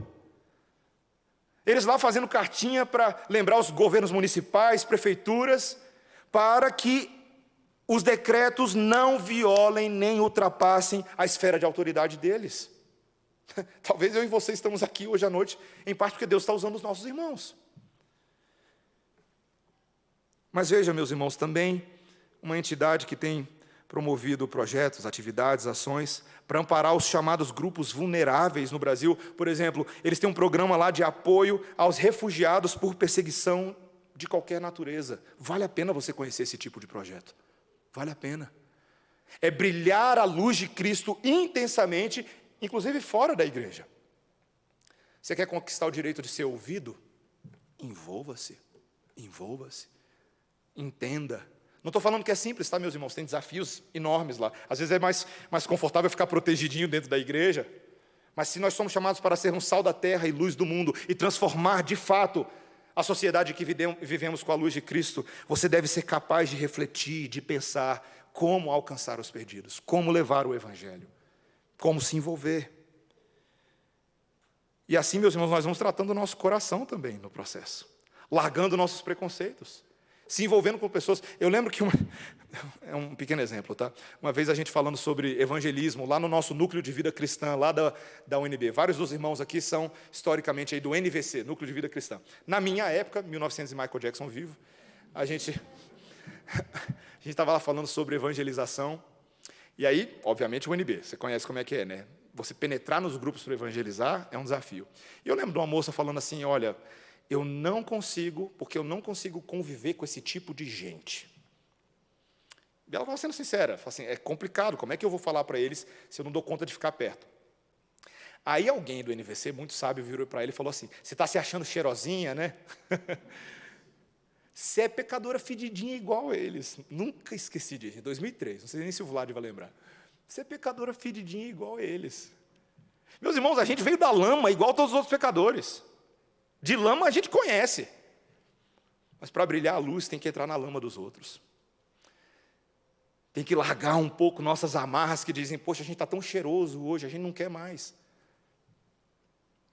Eles lá fazendo cartinha para lembrar os governos municipais, prefeituras, para que os decretos não violem nem ultrapassem a esfera de autoridade deles. Talvez eu e você estamos aqui hoje à noite, em parte porque Deus está usando os nossos irmãos. Mas veja, meus irmãos, também uma entidade que tem promovido projetos, atividades, ações para amparar os chamados grupos vulneráveis no Brasil. Por exemplo, eles têm um programa lá de apoio aos refugiados por perseguição de qualquer natureza. Vale a pena você conhecer esse tipo de projeto. Vale a pena. É brilhar a luz de Cristo intensamente, inclusive fora da igreja. Você quer conquistar o direito de ser ouvido? Envolva-se. Entenda. Não estou falando que é simples, tá, meus irmãos? Tem desafios enormes lá. Às vezes é mais confortável ficar protegidinho dentro da igreja. Mas se nós somos chamados para sermos sal da terra e luz do mundo e transformar, de fato, a sociedade que vivemos com a luz de Cristo, você deve ser capaz de refletir, de pensar como alcançar os perdidos, como levar o Evangelho, como se envolver. E assim, meus irmãos, nós vamos tratando o nosso coração também no processo, largando nossos preconceitos, se envolvendo com pessoas. Eu lembro que, é um pequeno exemplo, tá? Uma vez a gente falando sobre evangelismo, lá no nosso núcleo de vida cristã, lá da UNB, vários dos irmãos aqui são, historicamente, aí do NVC, Núcleo de Vida Cristã. Na minha época, 1900 e Michael Jackson vivo, a gente estava lá falando sobre evangelização, e aí, obviamente, o UNB, você conhece como é que é, né? Você penetrar nos grupos para evangelizar é um desafio. E eu lembro de uma moça falando assim, olha, eu não consigo conviver com esse tipo de gente. E ela estava sendo sincera, falou assim, é complicado, como é que eu vou falar para eles se eu não dou conta de ficar perto? Aí alguém do NVC, muito sábio, virou para ele e falou assim, você está se achando cheirosinha, né? Você é pecadora fedidinha igual a eles. Nunca esqueci disso, em 2003, não sei nem se o Vlad vai lembrar. ser pecadora fedidinha igual a eles. Meus irmãos, a gente veio da lama igual a todos os outros pecadores. De lama a gente conhece. Mas para brilhar a luz tem que entrar na lama dos outros. Tem que largar um pouco nossas amarras que dizem, poxa, a gente está tão cheiroso hoje, a gente não quer mais.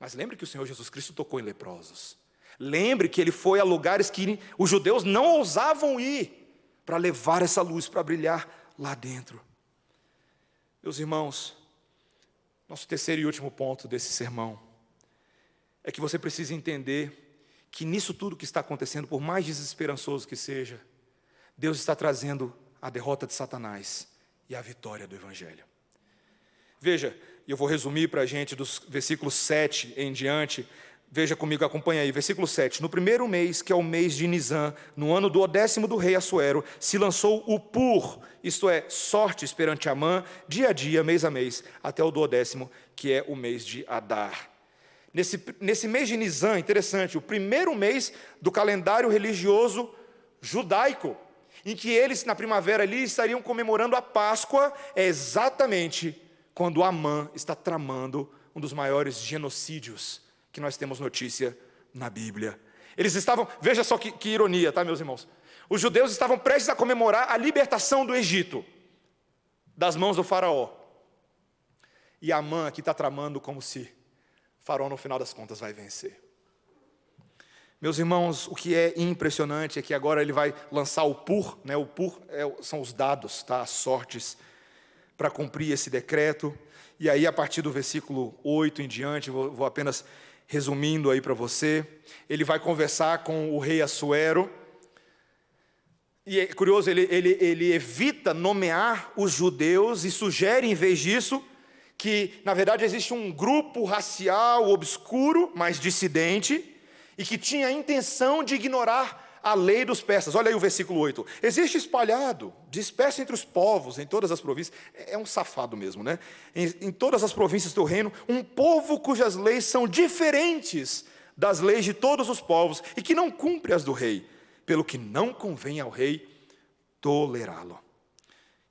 Mas lembre que o Senhor Jesus Cristo tocou em leprosos. Lembre que Ele foi a lugares que os judeus não ousavam ir para levar essa luz, para brilhar lá dentro. Meus irmãos, nosso terceiro e último ponto desse sermão é que você precisa entender que nisso tudo que está acontecendo, por mais desesperançoso que seja, Deus está trazendo a derrota de Satanás e a vitória do Evangelho. Veja, eu vou resumir para a gente dos versículos 7 em diante. Veja comigo, acompanha aí, versículo 7. No primeiro mês, que é o mês de Nisan, no ano do 10º do rei Assuero, se lançou o pur, isto é, sortes perante Amã, dia a dia, mês a mês, até o 10º, que é o mês de Adar. Nesse mês de Nisan, interessante, o primeiro mês do calendário religioso judaico, em que eles, na primavera ali, estariam comemorando a Páscoa, é exatamente quando Amã está tramando um dos maiores genocídios que nós temos notícia na Bíblia. Eles estavam, veja só que ironia, tá, meus irmãos? Os judeus estavam prestes a comemorar a libertação do Egito, das mãos do faraó. E Amã aqui está tramando como se o faraó, no final das contas, vai vencer. Meus irmãos, o que é impressionante é que agora ele vai lançar o pur, né? O pur são os dados, tá? As sortes, para cumprir esse decreto. E aí, a partir do versículo 8 em diante, vou apenas resumindo aí para você, ele vai conversar com o rei Assuero. E é curioso, ele evita nomear os judeus e sugere, em vez disso, que, na verdade, existe um grupo racial obscuro, mas dissidente, e que tinha a intenção de ignorar a lei dos persas. Olha aí o versículo 8. Existe espalhado, disperso entre os povos, em todas as províncias, é um safado mesmo, né? Em todas as províncias do reino, um povo cujas leis são diferentes das leis de todos os povos, e que não cumpre as do rei, pelo que não convém ao rei tolerá-lo.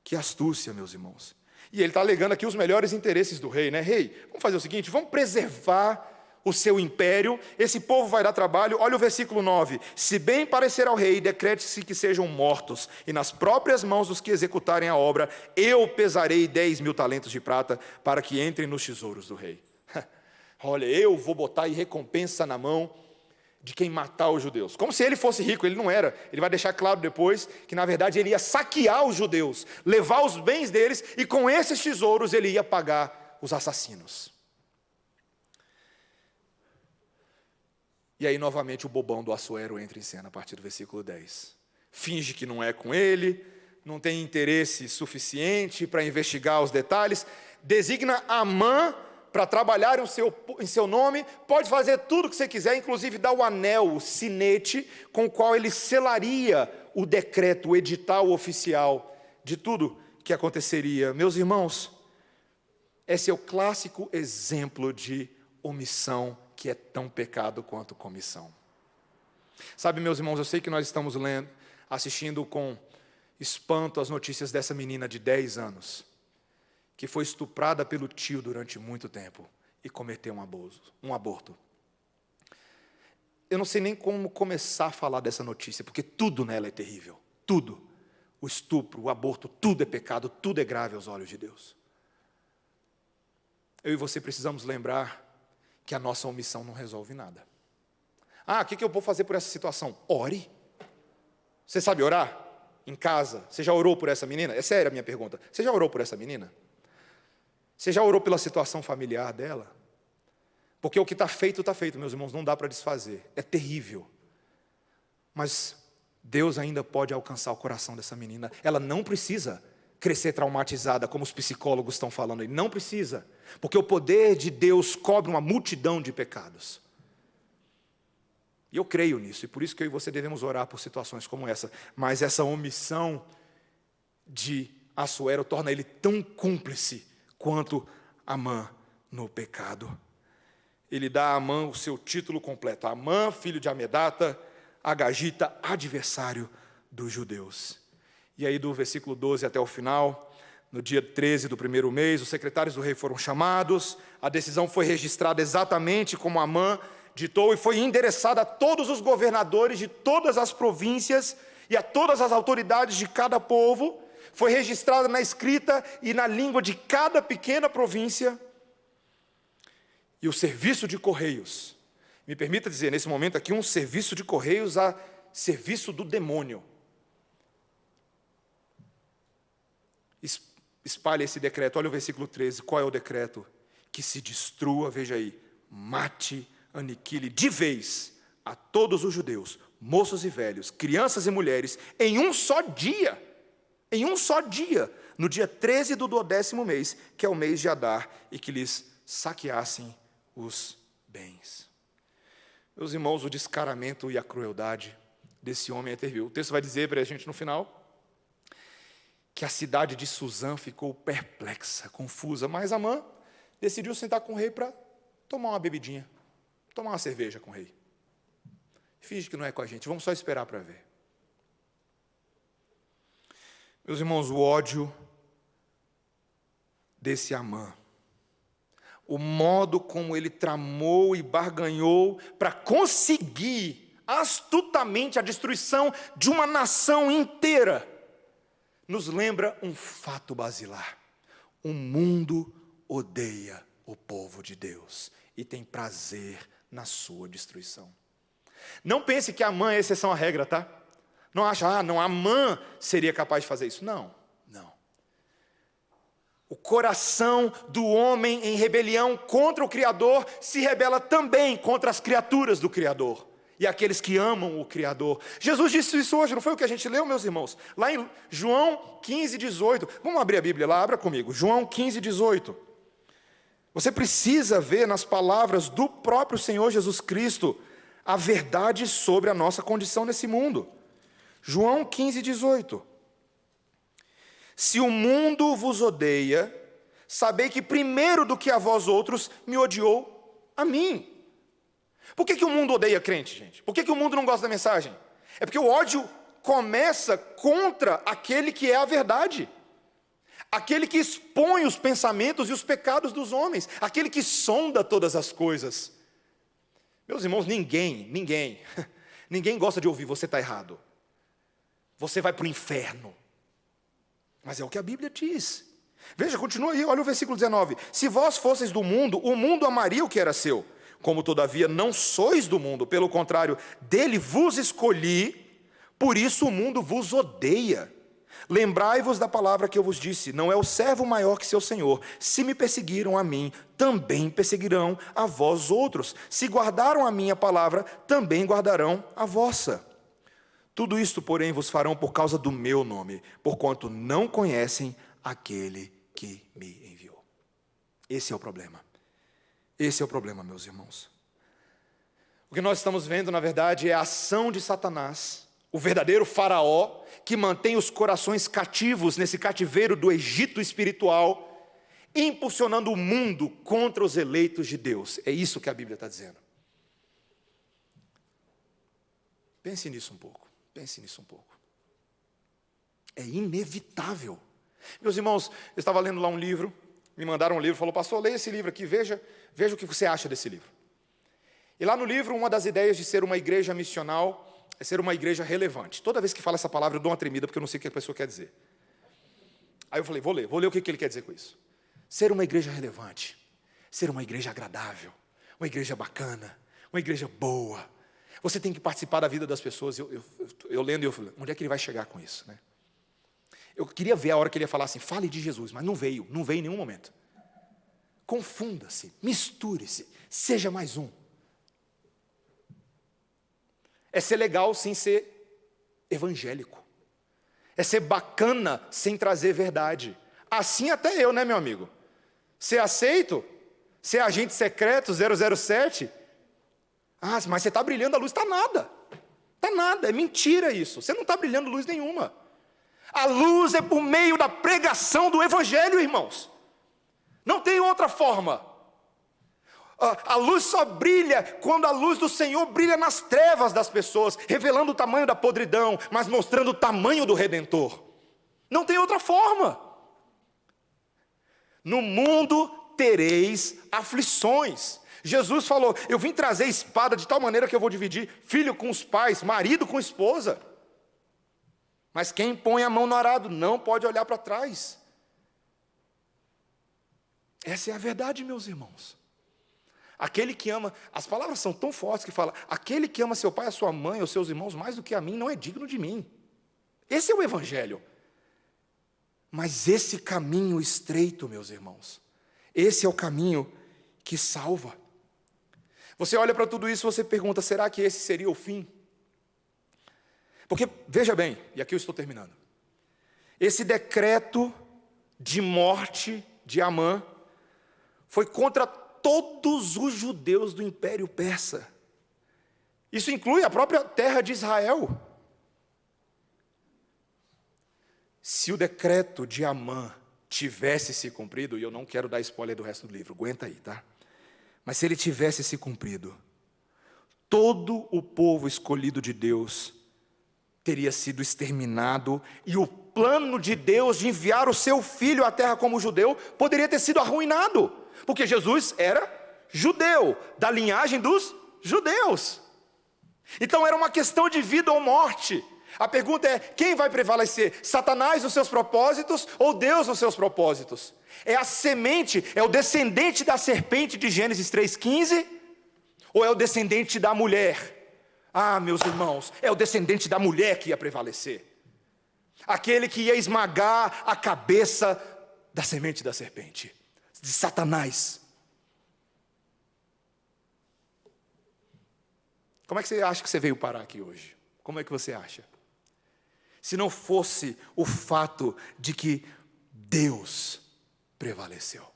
Que astúcia, meus irmãos. E ele está alegando aqui os melhores interesses do rei, né? Rei, vamos fazer o seguinte, vamos preservar o seu império, esse povo vai dar trabalho. Olha o versículo 9. Se bem parecer ao rei, decrete-se que sejam mortos, e nas próprias mãos dos que executarem a obra, eu pesarei 10.000 talentos de prata, para que entrem nos tesouros do rei. Olha, eu vou botar aí recompensa na mão de quem matar os judeus. Como se ele fosse rico, ele não era. Ele vai deixar claro depois que, na verdade, ele ia saquear os judeus, levar os bens deles, e com esses tesouros ele ia pagar os assassinos. E aí, novamente, o bobão do Assuero entra em cena a partir do versículo 10. Finge que não é com ele, não tem interesse suficiente para investigar os detalhes, designa Amã para trabalhar em seu nome, pode fazer tudo o que você quiser, inclusive dar o anel, o sinete, com o qual ele selaria o decreto, o edital oficial de tudo que aconteceria. Meus irmãos, esse é o clássico exemplo de omissão que é tão pecado quanto comissão. Sabe, meus irmãos, eu sei que nós estamos assistindo com espanto as notícias dessa menina de 10 anos, que foi estuprada pelo tio durante muito tempo e cometeu um aborto. Eu não sei nem como começar a falar dessa notícia, porque tudo nela é terrível, tudo. O estupro, o aborto, tudo é pecado, tudo é grave aos olhos de Deus. Eu e você precisamos lembrar que a nossa omissão não resolve nada. O que eu vou fazer por essa situação? Ore. Você sabe orar? Em casa? Você já orou por essa menina? É séria a minha pergunta. Você já orou por essa menina? Você já orou pela situação familiar dela? Porque o que está feito, meus irmãos, não dá para desfazer. É terrível. Mas Deus ainda pode alcançar o coração dessa menina. Ela não precisa crescer traumatizada, como os psicólogos estão falando aí. Não precisa. Porque o poder de Deus cobre uma multidão de pecados. E eu creio nisso, e por isso que eu e você devemos orar por situações como essa. Mas essa omissão de Assuero torna ele tão cúmplice quanto Amã no pecado. Ele dá a Amã o seu título completo. Amã, filho de Amedata, Agagita, adversário dos judeus. E aí do versículo 12 até o final, No dia 13 do primeiro mês, os secretários do rei foram chamados, a decisão foi registrada exatamente como Amã ditou e foi endereçada a todos os governadores de todas as províncias e a todas as autoridades de cada povo, foi registrada na escrita e na língua de cada pequena província. E o serviço de correios, me permita dizer nesse momento aqui, um serviço de correios a serviço do demônio. Espalhe esse decreto, olha o versículo 13, qual é o decreto? Que se destrua, veja aí, mate, aniquile de vez a todos os judeus, moços e velhos, crianças e mulheres, em um só dia, no dia 13 do 12º mês, que é o mês de Adar, e que lhes saqueassem os bens. Meus irmãos, o descaramento e a crueldade desse homem é terrível. O texto vai dizer para a gente no final, que a cidade de Suzã ficou perplexa, confusa, mas Amã decidiu sentar com o rei para tomar uma bebidinha, tomar uma cerveja com o rei. Finge que não é com a gente, vamos só esperar para ver. Meus irmãos, o ódio desse Amã, o modo como ele tramou e barganhou para conseguir astutamente a destruição de uma nação inteira, nos lembra um fato basilar. O mundo odeia o povo de Deus e tem prazer na sua destruição. Não pense que Amã é exceção à regra, tá? Não acha, não, Amã seria capaz de fazer isso. Não. O coração do homem em rebelião contra o Criador se rebela também contra as criaturas do Criador e aqueles que amam o Criador. Jesus disse isso hoje, não foi o que a gente leu, meus irmãos? Lá em João 15, 18. Vamos abrir a Bíblia lá, abra comigo. João 15, 18. Você precisa ver nas palavras do próprio Senhor Jesus Cristo a verdade sobre a nossa condição nesse mundo. João 15, 18. Se o mundo vos odeia, sabei que primeiro do que a vós outros me odiou a mim. Por que o mundo odeia crente, gente? Por que o mundo não gosta da mensagem? É porque o ódio começa contra aquele que é a verdade. Aquele que expõe os pensamentos e os pecados dos homens. Aquele que sonda todas as coisas. Meus irmãos, ninguém gosta de ouvir você está errado. Você vai para o inferno. Mas é o que a Bíblia diz. Veja, continua aí, olha o versículo 19. Se vós fosseis do mundo, o mundo amaria o que era seu. Como todavia não sois do mundo, pelo contrário, dele vos escolhi, por isso o mundo vos odeia. Lembrai-vos da palavra que eu vos disse, não é o servo maior que seu senhor. Se me perseguiram a mim, também perseguirão a vós outros. Se guardaram a minha palavra, também guardarão a vossa. Tudo isto, porém, vos farão por causa do meu nome, porquanto não conhecem aquele que me enviou. Esse é o problema. Esse é o problema, meus irmãos. O que nós estamos vendo, na verdade, é a ação de Satanás, o verdadeiro faraó, que mantém os corações cativos nesse cativeiro do Egito espiritual, impulsionando o mundo contra os eleitos de Deus. É isso que a Bíblia está dizendo. Pense nisso um pouco. É inevitável. Meus irmãos, eu estava lendo lá um livro, me mandaram um livro, falou, pastor, leia esse livro aqui, veja o que você acha desse livro. E lá no livro, uma das ideias de ser uma igreja missional é ser uma igreja relevante. Toda vez que fala essa palavra, eu dou uma tremida, porque eu não sei o que a pessoa quer dizer. Aí eu falei, vou ler o que ele quer dizer com isso. Ser uma igreja relevante, ser uma igreja agradável, uma igreja bacana, uma igreja boa. Você tem que participar da vida das pessoas. Eu lendo, eu falei, onde é que ele vai chegar com isso, né? Eu queria ver a hora que ele ia falar assim, fale de Jesus, mas não veio em nenhum momento. Confunda-se, misture-se, seja mais um. É ser legal sem ser evangélico. É ser bacana sem trazer verdade. Assim até eu, né, meu amigo? Ser aceito? Ser agente secreto 007? Ah, mas você está brilhando a luz. Está nada, é mentira isso. Você não está brilhando luz nenhuma. A luz é por meio da pregação do Evangelho, irmãos. Não tem outra forma. A luz só brilha quando a luz do Senhor brilha nas trevas das pessoas, revelando o tamanho da podridão, mas mostrando o tamanho do Redentor. Não tem outra forma. no mundo tereis aflições. Jesus falou, eu vim trazer espada de tal maneira que eu vou dividir filho com os pais, marido com esposa. Mas quem põe a mão no arado não pode olhar para trás. Essa é a verdade, meus irmãos. Aquele que ama, as palavras são tão fortes que fala, aquele que ama seu pai, a sua mãe, os seus irmãos mais do que a mim, não é digno de mim. Esse é o evangelho. Mas esse caminho estreito, meus irmãos, esse é o caminho que salva. Você olha para tudo isso e você pergunta, será que esse seria o fim? Porque, veja bem, e aqui eu estou terminando, esse decreto de morte de Amã foi contra todos os judeus do Império Persa. Isso inclui a própria terra de Israel. Se o decreto de Amã tivesse se cumprido, e eu não quero dar spoiler do resto do livro, aguenta aí, tá? Mas se ele tivesse se cumprido, todo o povo escolhido de Deus teria sido exterminado, e o plano de Deus de enviar o seu filho à terra como judeu poderia ter sido arruinado, porque Jesus era judeu, da linhagem dos judeus. Então era uma questão de vida ou morte. A pergunta é, quem vai prevalecer? Satanás nos seus propósitos ou Deus nos seus propósitos? É a semente, é o descendente da serpente de Gênesis 3,15? Ou é o descendente da mulher? Ah, meus irmãos, é o descendente da mulher que ia prevalecer. Aquele que ia esmagar a cabeça da semente da serpente, de Satanás. Como é que você acha que você veio parar aqui hoje? Como é que você acha? Se não fosse o fato de que Deus prevaleceu.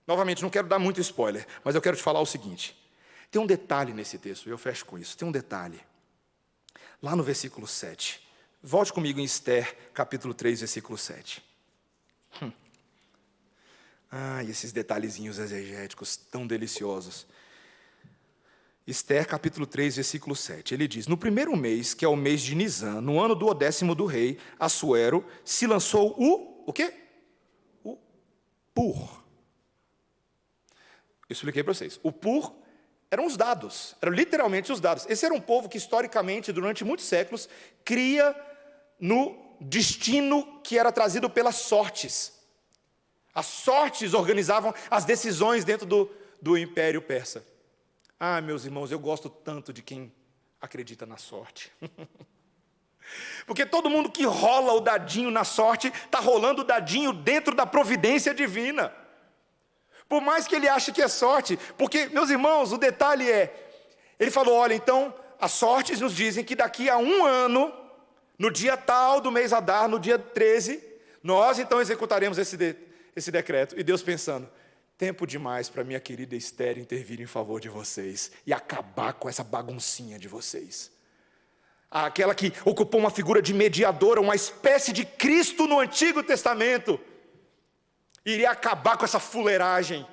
Novamente, não quero dar muito spoiler, mas eu quero te falar o seguinte. Tem um detalhe nesse texto, e eu fecho com isso. Tem um detalhe. Lá no versículo 7. Volte comigo em Esther, capítulo 3, versículo 7. E esses detalhezinhos exegéticos tão deliciosos. Esther, capítulo 3, versículo 7. Ele diz, no primeiro mês, que é o mês de Nisan, no ano do 10º do rei, Assuero, se lançou o quê? O Pur. Eu expliquei para vocês. O Pur eram os dados, eram literalmente os dados. Esse era um povo que, historicamente, durante muitos séculos, cria no destino que era trazido pelas sortes. As sortes organizavam as decisões dentro do Império Persa. Ah, meus irmãos, eu gosto tanto de quem acredita na sorte. Porque todo mundo que rola o dadinho na sorte, está rolando o dadinho dentro da providência divina. Por mais que ele ache que é sorte, porque, meus irmãos, o detalhe é, ele falou, olha, então, as sortes nos dizem que daqui a 1 ano, no dia tal do mês Adar, no dia 13, nós então executaremos esse decreto. E Deus pensando, tempo demais para minha querida Esther intervir em favor de vocês e acabar com essa baguncinha de vocês. Aquela que ocupou uma figura de mediadora, uma espécie de Cristo no Antigo Testamento, iria acabar com essa fuleiragem,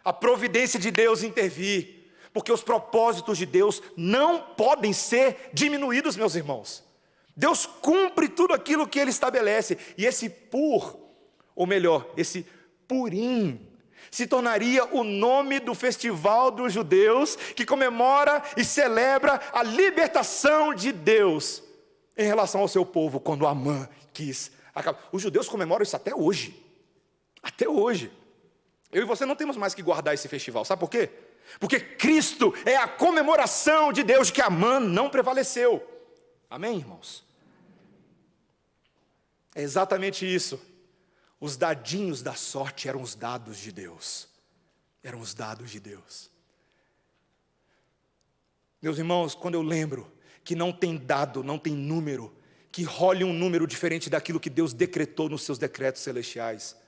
a providência de Deus intervir, porque os propósitos de Deus não podem ser diminuídos, meus irmãos. Deus cumpre tudo aquilo que Ele estabelece, e esse Pur, ou melhor, esse Purim, se tornaria o nome do festival dos judeus, que comemora e celebra a libertação de Deus, em relação ao seu povo, quando Amã quis acabar. Os judeus comemoram isso até hoje. Até hoje. Eu e você não temos mais que guardar esse festival. Sabe por quê? Porque Cristo é a comemoração de Deus que Amã não prevaleceu. Amém, irmãos? É exatamente isso. Os dadinhos da sorte eram os dados de Deus. Eram os dados de Deus. Meus irmãos, quando eu lembro que não tem dado, não tem número, que role um número diferente daquilo que Deus decretou nos seus decretos celestiais,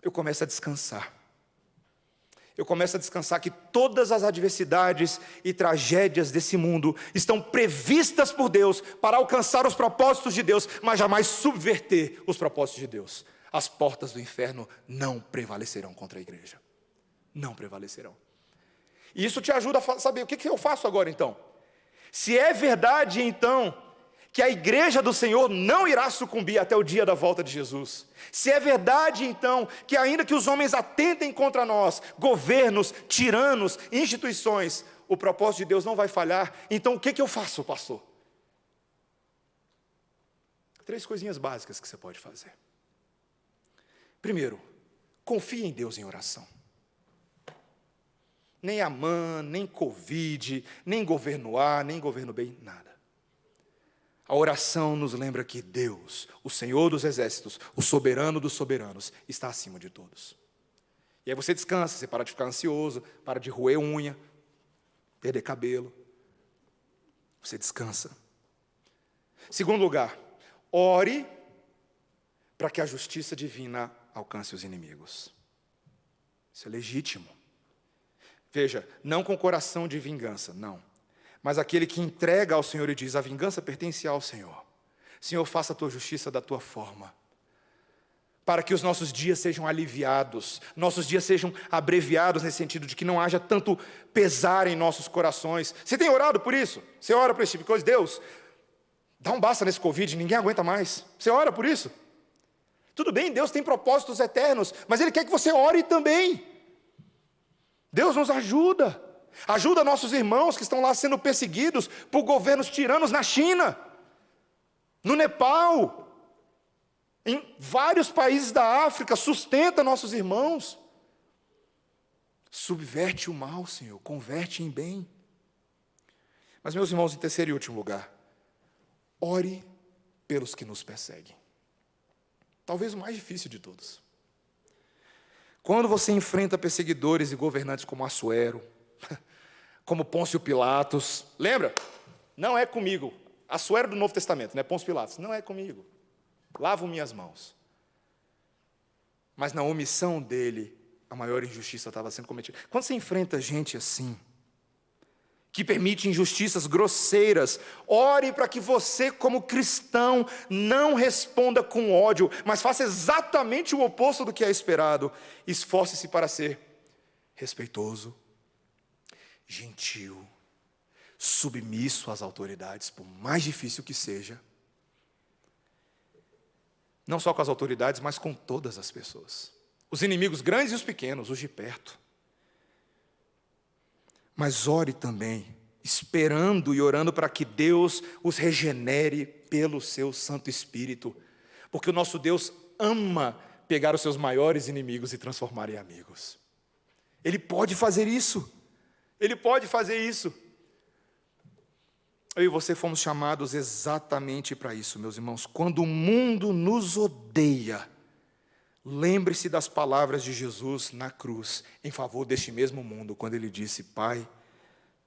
eu começo a descansar. Eu começo a descansar que todas as adversidades e tragédias desse mundo estão previstas por Deus para alcançar os propósitos de Deus, mas jamais subverter os propósitos de Deus. As portas do inferno não prevalecerão contra a igreja. Não prevalecerão. E isso te ajuda a saber o que eu faço agora então. Se é verdade então que a igreja do Senhor não irá sucumbir até o dia da volta de Jesus. Se é verdade, então, que ainda que os homens atentem contra nós, governos, tiranos, instituições, o propósito de Deus não vai falhar, então o que eu faço, pastor? 3 coisinhas básicas que você pode fazer. Primeiro, confie em Deus em oração. Nem Amã, nem Covid, nem governo A, nem governo B, nada. A oração nos lembra que Deus, o Senhor dos exércitos, o soberano dos soberanos, está acima de todos. E aí você descansa, você para de ficar ansioso, para de roer unha, perder cabelo. Você descansa. Segundo lugar, ore para que a justiça divina alcance os inimigos. Isso é legítimo. Veja, não com coração de vingança, não. Mas aquele que entrega ao Senhor e diz, a vingança pertence ao Senhor. Senhor, faça a tua justiça da tua forma. Para que os nossos dias sejam aliviados, nossos dias sejam abreviados nesse sentido de que não haja tanto pesar em nossos corações. Você tem orado por isso? Você ora por esse tipo de coisa? Deus, dá um basta nesse Covid, ninguém aguenta mais. Você ora por isso? Tudo bem, Deus tem propósitos eternos, mas Ele quer que você ore também. Deus nos ajuda. Ajuda nossos irmãos que estão lá sendo perseguidos por governos tiranos na China, no Nepal, em vários países da África. Sustenta nossos irmãos. Subverte o mal, Senhor, converte em bem. Mas, meus irmãos, em terceiro e último lugar, ore pelos que nos perseguem. Talvez o mais difícil de todos. Quando você enfrenta perseguidores e governantes como Assuero, como Pôncio Pilatos, lembra? Não é comigo. Assuero do Novo Testamento, né? Pôncio Pilatos, não é comigo. Lavo minhas mãos. Mas na omissão dele, a maior injustiça estava sendo cometida. Quando você enfrenta gente assim, que permite injustiças grosseiras, ore para que você, como cristão, não responda com ódio, mas faça exatamente o oposto do que é esperado. Esforce-se para ser respeitoso, gentil, submisso às autoridades, por mais difícil que seja. Não só com as autoridades, mas com todas as pessoas. Os inimigos grandes e os pequenos, os de perto. Mas ore também, esperando e orando para que Deus os regenere pelo seu Santo Espírito. Porque o nosso Deus ama pegar os seus maiores inimigos e transformar em amigos. Ele pode fazer isso. Ele pode fazer isso. Eu e você fomos chamados exatamente para isso, meus irmãos. Quando o mundo nos odeia, lembre-se das palavras de Jesus na cruz, em favor deste mesmo mundo, quando Ele disse, Pai,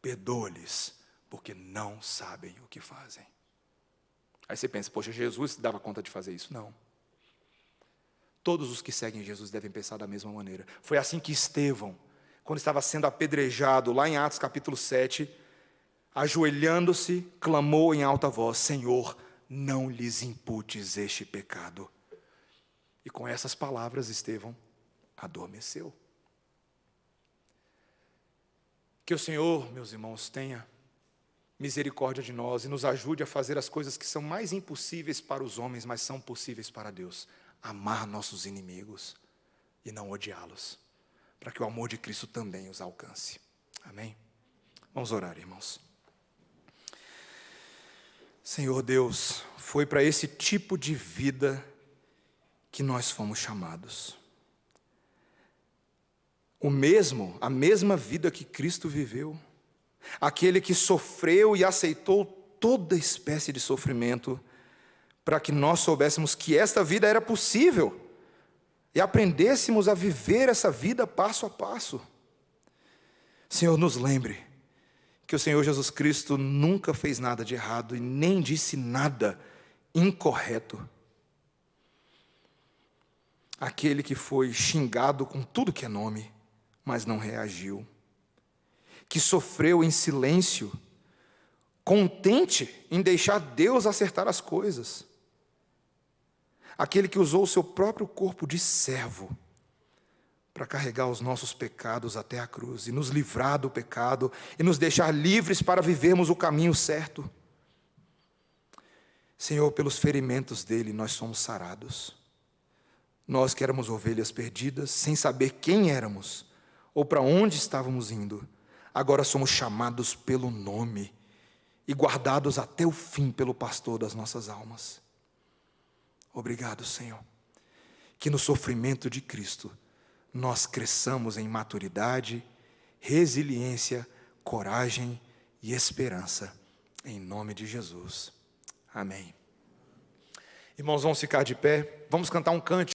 perdoa-lhes, porque não sabem o que fazem. Aí você pensa, poxa, Jesus dava conta de fazer isso? Não. Todos os que seguem Jesus devem pensar da mesma maneira. Foi assim que Estevão, quando estava sendo apedrejado, lá em Atos capítulo 7, ajoelhando-se, clamou em alta voz, Senhor, não lhes imputes este pecado. E com essas palavras, Estevão adormeceu. Que o Senhor, meus irmãos, tenha misericórdia de nós e nos ajude a fazer as coisas que são mais impossíveis para os homens, mas são possíveis para Deus. Amar nossos inimigos e não odiá-los, para que o amor de Cristo também os alcance. Amém? Vamos orar, irmãos. Senhor Deus, foi para esse tipo de vida que nós fomos chamados. A mesma vida que Cristo viveu, aquele que sofreu e aceitou toda espécie de sofrimento, para que nós soubéssemos que esta vida era possível e aprendêssemos a viver essa vida passo a passo. Senhor, nos lembre que o Senhor Jesus Cristo nunca fez nada de errado e nem disse nada incorreto. Aquele que foi xingado com tudo que é nome, mas não reagiu. Que sofreu em silêncio, contente em deixar Deus acertar as coisas. Aquele que usou o seu próprio corpo de servo para carregar os nossos pecados até a cruz e nos livrar do pecado e nos deixar livres para vivermos o caminho certo. Senhor, pelos ferimentos dele nós somos sarados. Nós que éramos ovelhas perdidas, sem saber quem éramos ou para onde estávamos indo, agora somos chamados pelo nome e guardados até o fim pelo pastor das nossas almas. Obrigado, Senhor, que no sofrimento de Cristo nós cresçamos em maturidade, resiliência, coragem e esperança, em nome de Jesus. Amém. Irmãos, vamos ficar de pé, vamos cantar um cântico.